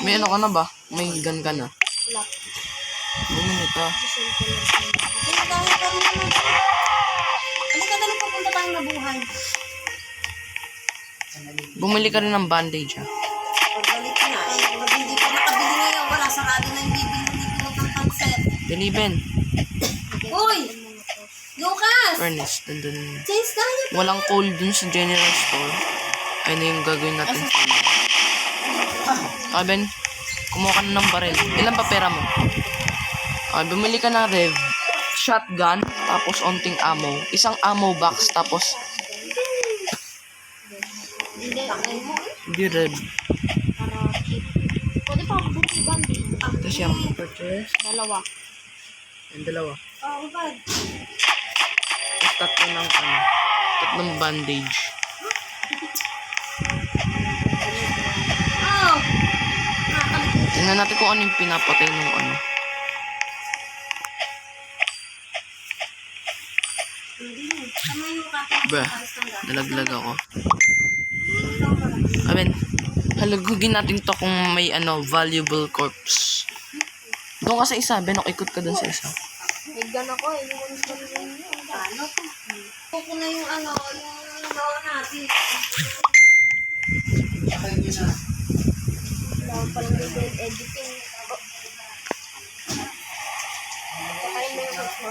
May ano ka na ba? May gun ka na? Wala. Bumili ka. Kinagahin ka rin naman. Ano ka dali pupunta tayong nabuhay? Bumili ka rin ng bandage, ha? Pagbalik na eh. Pag hindi pa nakabili ngayon, wala. Sarado na yung bibili ng panset. Deliven. Uy! Lucas! Furnace. Dun. Change tayo. Walang coal dun sa general store. Ay na yung gagawin natin. Ben, kumuha ka na ng baril. Ilan pa pera mo? Bumili ka ng rev. Shotgun. Tapos onting ammo. Isang ammo box. Tapos hindi rev. Para cheap. Pwede pa ako buti bandi. Tapos yung purchase. Dalawa. Yung dalawa. Oo, bad. Tapos tatlong bandage. Oh! Tingnan natin kung ano yung pinapatay ng ano. Tama yung kapit. Bruh, nalaglag ako. Ben, halagugin natin to kung may valuable corpse. Doon ka sa isa, Ben, ikot ka doon sa isa. Nagdan ako eh. Yung ko rin yun. Ano? Kuko na yung yung gawa natin. Daw palang gagawin editing. Pakain mo yung master.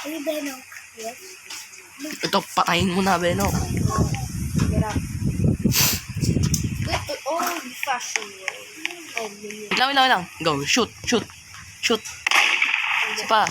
Are you Benok? Yes. Ito, patayin mo na, Beno. Get up. With the old-fashioned way. Lang. Go, shoot. Isa pa.